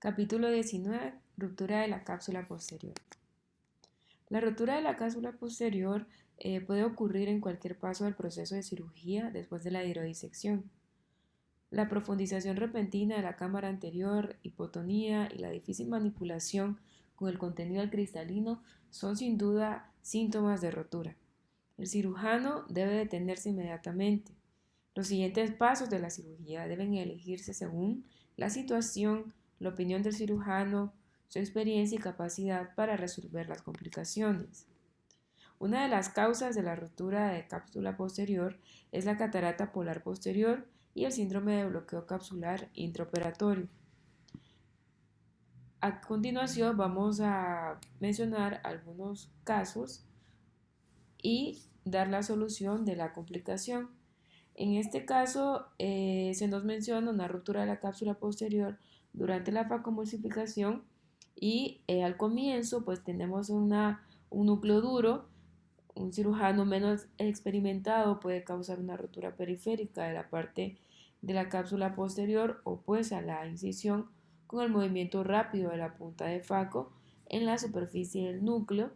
Capítulo 19. Ruptura de la cápsula posterior. La ruptura de la cápsula posterior puede ocurrir en cualquier paso del proceso de cirugía después de la hidrodisección. La profundización repentina de la cámara anterior, hipotonía y la difícil manipulación con el contenido del cristalino son sin duda síntomas de rotura. El cirujano debe detenerse inmediatamente. Los siguientes pasos de la cirugía deben elegirse según la situación, la opinión del cirujano, su experiencia y capacidad para resolver las complicaciones. Una de las causas de la rotura de cápsula posterior es la catarata polar posterior y el síndrome de bloqueo capsular intraoperatorio. A continuación vamos a mencionar algunos casos y dar la solución de la complicación. En este caso se nos menciona una ruptura de la cápsula posterior durante la facomulsificación y al comienzo pues tenemos un núcleo duro. Un cirujano menos experimentado puede causar una rotura periférica de la parte de la cápsula posterior opuesta a la incisión con el movimiento rápido de la punta de faco en la superficie del núcleo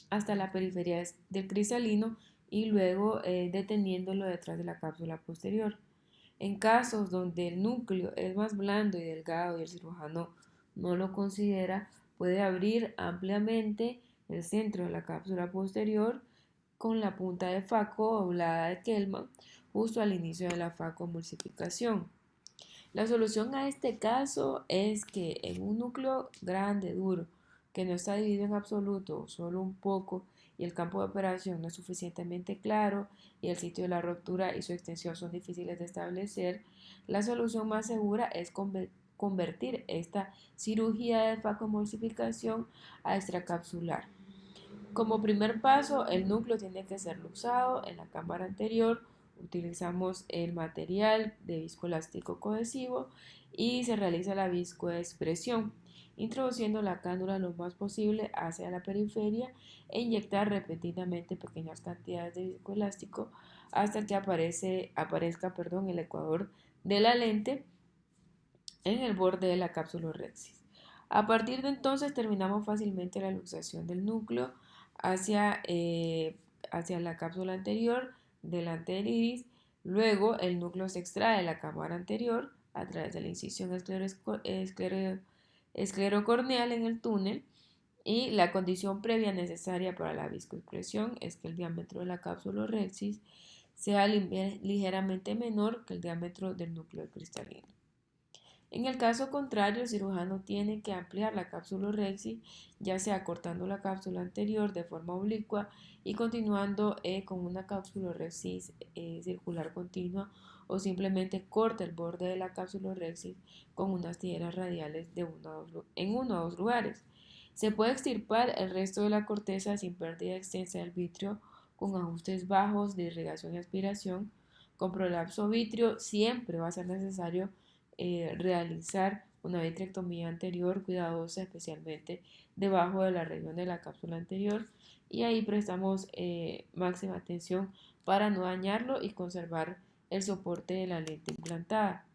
hasta la periferia del cristalino y luego deteniéndolo detrás de la cápsula posterior. En casos donde el núcleo es más blando y delgado y el cirujano no lo considera, puede abrir ampliamente el centro de la cápsula posterior con la punta de faco doblada de Kellman justo al inicio de la facomulsificación. La solución a este caso es que en un núcleo grande, duro, que no está dividido en absoluto, solo un poco, y el campo de operación no es suficientemente claro, y el sitio de la ruptura y su extensión son difíciles de establecer, la solución más segura es convertir esta cirugía de facomulsificación a extracapsular. Como primer paso, el núcleo tiene que ser luxado en la cámara anterior. Utilizamos el material de viscoelástico cohesivo y se realiza la viscoexpresión, introduciendo la cánula lo más posible hacia la periferia e inyectar repentinamente pequeñas cantidades de viscoelástico hasta que aparezca el ecuador de la lente en el borde de la cápsula rexis. A partir de entonces terminamos fácilmente la luxación del núcleo hacia la cápsula anterior delante del iris. Luego el núcleo se extrae de la cámara anterior a través de la incisión esclerocorneal en el túnel y la condición previa necesaria para la viscoexpresión es que el diámetro de la cápsula rexis sea ligeramente menor que el diámetro del núcleo cristalino. En el caso contrario, el cirujano tiene que ampliar la cápsula rexis, ya sea cortando la cápsula anterior de forma oblicua y continuando con una cápsula rexis circular continua o simplemente corta el borde de la cápsula rexis con unas tijeras radiales en uno o dos lugares. Se puede extirpar el resto de la corteza sin pérdida extensa del vitrio con ajustes bajos de irrigación y aspiración. Con prolapso vitrio siempre va a ser necesario realizar una vitrectomía anterior cuidadosa, especialmente debajo de la región de la cápsula anterior, y ahí prestamos máxima atención para no dañarlo y conservar el soporte de la lente implantada.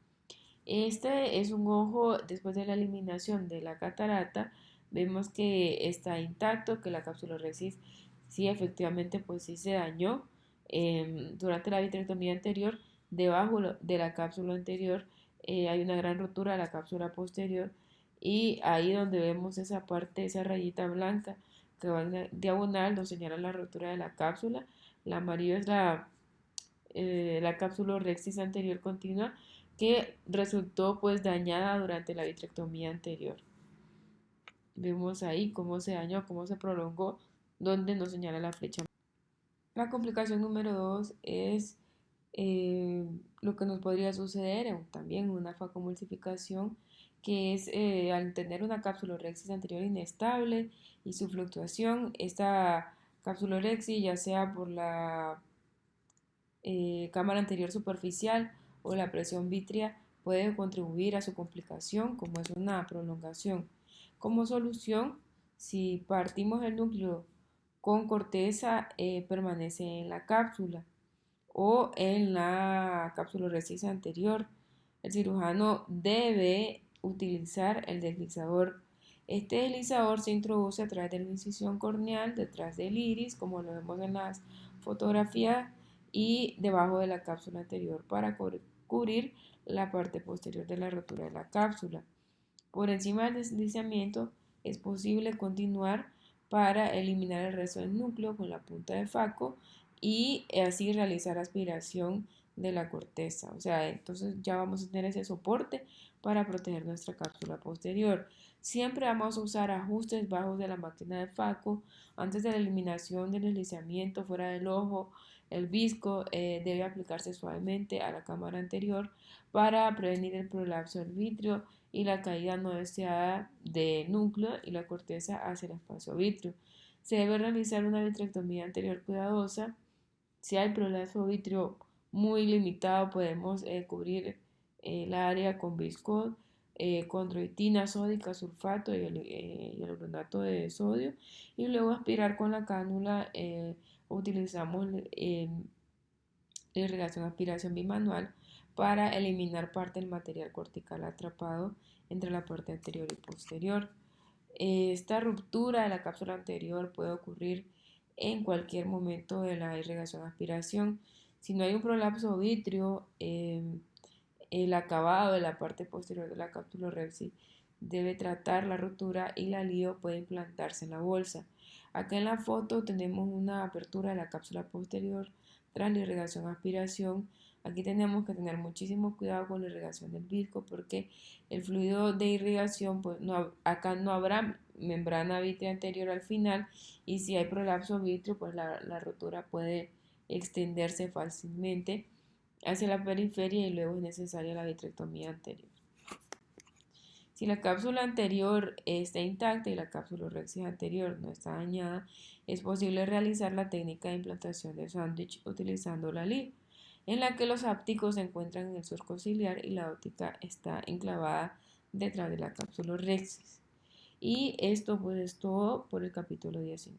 Este es un ojo después de la eliminación de la catarata. Vemos que está intacto, que la cápsula rexis sí efectivamente pues sí se dañó durante la vitrectomía anterior. Debajo de la cápsula anterior hay una gran rotura de la cápsula posterior y ahí donde vemos esa parte, esa rayita blanca que va en diagonal nos señala la rotura de la cápsula. La amarillo es la cápsula rexis anterior continua que resultó pues dañada durante la vitrectomía anterior. Vemos ahí cómo se dañó, cómo se prolongó, donde nos señala la flecha. La complicación número 2 es lo que nos podría suceder también una facomulsificación, que es al tener una cápsula rexis anterior inestable y su fluctuación, esta cápsula rexis ya sea por la cámara anterior superficial o la presión vítrea puede contribuir a su complicación como es una prolongación. Como solución, si partimos el núcleo con corteza, permanece en la cápsula o en la cápsula rexis anterior. El cirujano debe utilizar el deslizador. Este deslizador se introduce a través de la incisión corneal, detrás del iris, como lo vemos en las fotografías, y debajo de la cápsula anterior para cubrir la parte posterior de la rotura de la cápsula. Por encima del deslizamiento es posible continuar para eliminar el resto del núcleo con la punta de Faco y así realizar aspiración de la corteza. O sea, entonces ya vamos a tener ese soporte para proteger nuestra cápsula posterior. Siempre vamos a usar ajustes bajos de la máquina de Faco antes de la eliminación del deslizamiento fuera del ojo. El visco debe aplicarse suavemente a la cámara anterior para prevenir el prolapso del vítreo y la caída no deseada del núcleo y la corteza hacia el espacio vítreo. Se debe realizar una vitrectomía anterior cuidadosa. Si hay prolapso vítreo muy limitado, podemos cubrir el área con Viscod, condroitina sódica, sulfato y el oronato de sodio, y luego aspirar con la cánula. Utilizamos irrigación aspiración bimanual para eliminar parte del material cortical atrapado entre la parte anterior y posterior. Esta ruptura de la cápsula anterior puede ocurrir en cualquier momento de la irrigación aspiración. Si no hay un prolapso vítreo, el acabado de la parte posterior de la cápsula Repsi debe tratar la rotura y la lío puede implantarse en la bolsa. Acá en la foto tenemos una apertura de la cápsula posterior tras la irrigación aspiración. Aquí tenemos que tener muchísimo cuidado con la irrigación del visco porque el fluido de irrigación, pues acá no habrá membrana vítrea anterior al final, y si hay prolapso vítreo, pues la rotura puede extenderse fácilmente hacia la periferia y luego es necesaria la vitrectomía anterior. Si la cápsula anterior está intacta y la cápsula rexis anterior no está dañada, es posible realizar la técnica de implantación de sándwich utilizando la LIF, en la que los ápticos se encuentran en el surco ciliar y la óptica está enclavada detrás de la cápsula rexis. Y esto pues es todo por el capítulo 19.